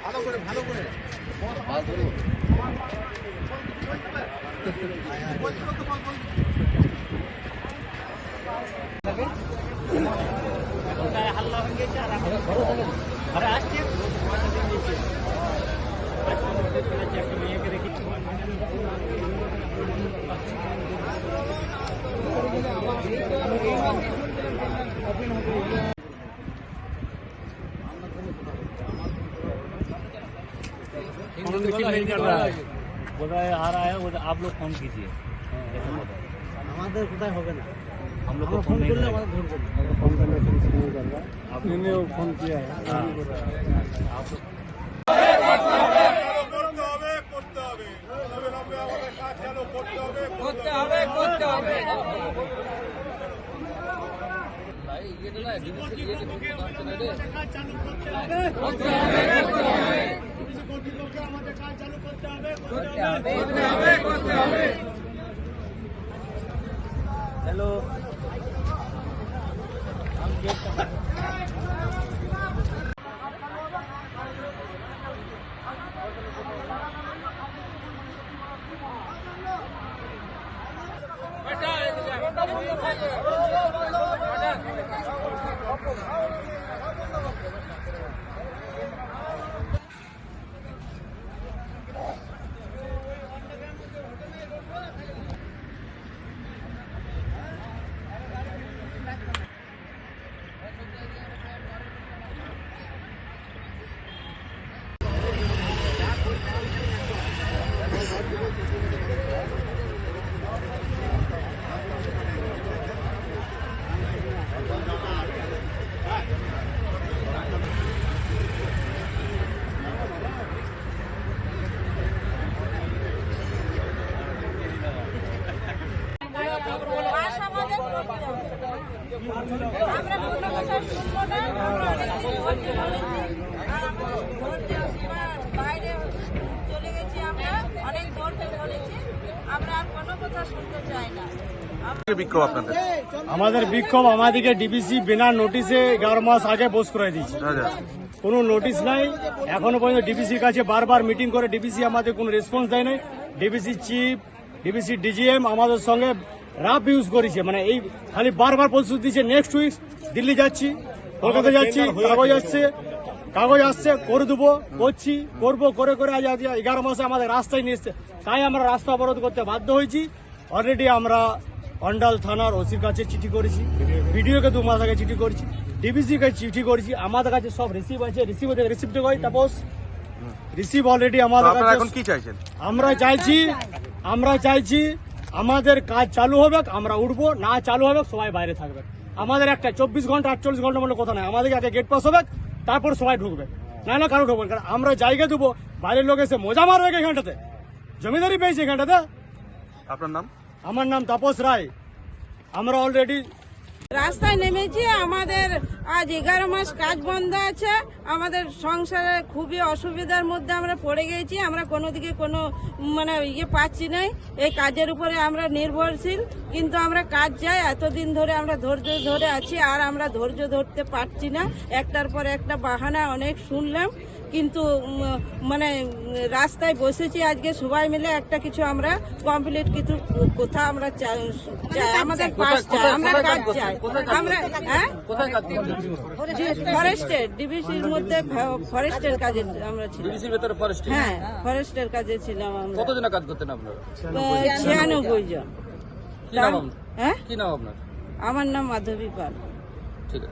ভালো করে ভালো করে হাল্লা হয়ে গেছে আর আসছে একটা মেয়েকে রেখেছি बोल रहा है आ रहा है आप लोग फोन कीजिए हमारे कोথায় হবে না हम लोग को फोन नहीं करना फोन करने से नहीं कर रहा आपने फोन किया है आप করতে হবে ये तो ना डिविसी ये तो করতে হবে हेलो हम गेट আমাদের বিক্ষোভ আমাদেরকে ডিবিসি বিনা নোটিশে 11 মাস আগে বোস করে দিয়েছে কোনো নোটিশ নাই এখনো পর্যন্ত ডিবিসির কাছে বারবার মিটিং করে ডিবিসি আমাদের কোনো রেসপন্স দেয় নাই ডিবিসি চিফ ডিবিসি ডিজিএম আমাদের সঙ্গে রাফ ইউজ করেছে মানে এই খালি বারবার প্রস্তুত দিচ্ছে নেক্সট উইক দিল্লি যাচ্ছি কলকাতা যাচ্ছি কাগজ আসছে করে দেবো করবো করে আজ 11 মাসে আমাদের রাস্তায় নিয়ে এসছে তাই আমরা রাস্তা অবরোধ করতে বাধ্য হয়েছি অলরেডি আমরা অন্ডাল থানার ওসির কাছে চিঠি করেছি বিডিওকে 2 মাস আগে চিঠি করেছি ডিবিসি কে চিঠি করেছি আমাদের কাছে সব রিসিভ আছে রিসিপ্ট কই তাপস রিসিভ অলরেডি আমাদের কাছে এখন কি চাইছেন আমরা চাইছি আমাদের কাজ চালু হবে আমরা উঠবো না চালু হবে সবাই বাইরে থাকবে আমাদের একটা 24 ঘন্টা 48 ঘন্টা মতো কথা নাই আমাদের আগে গেট পাস হবে তারপর সবাই ঢুকবে না কারো ঢুকবেন কারণ আমরা জায়গা দেবো বাইরের লোক এসে মজা মারবে এখানটাতে জমিদারি পেয়েছে এখানটাতে আপনার নাম আমার নাম তাপস রায় আমরা অলরেডি রাস্তায় নেমেছি আমাদের আজ 11 মাস কাজ বন্ধ আছে আমাদের সংসারে খুবই অসুবিধার মধ্যে আমরা পড়ে গেছি আমরা কোনো দিকে কোনো মানে পাচ্ছি না এই কাজের উপরে আমরা নির্ভরশীল কিন্তু আমরা কাজ যাই এতদিন ধরে আমরা ধৈর্য ধরে আছি আর আমরা ধৈর্য ধরতে পারছি না একটার পর একটা বাহানা অনেক শুনলাম কিন্তু মানে রাস্তায় বসেছি আজকে সবাই মিলে একটা কিছু আমরা কমপ্লিট কিছু কথা আমরা চাই আমাদের পাস চাই আমরা কাজ চাই আমরা ফরেস্টের ডিবিসির মধ্যে ফরেস্টের কাজে আমরা ছিলাম হ্যাঁ ফরেস্টের কাজে ছিলাম আমরা কতদিন কাজ করতেন আপনারা 96 জন কি নাম আপনার আমার নাম মাধবী পাল।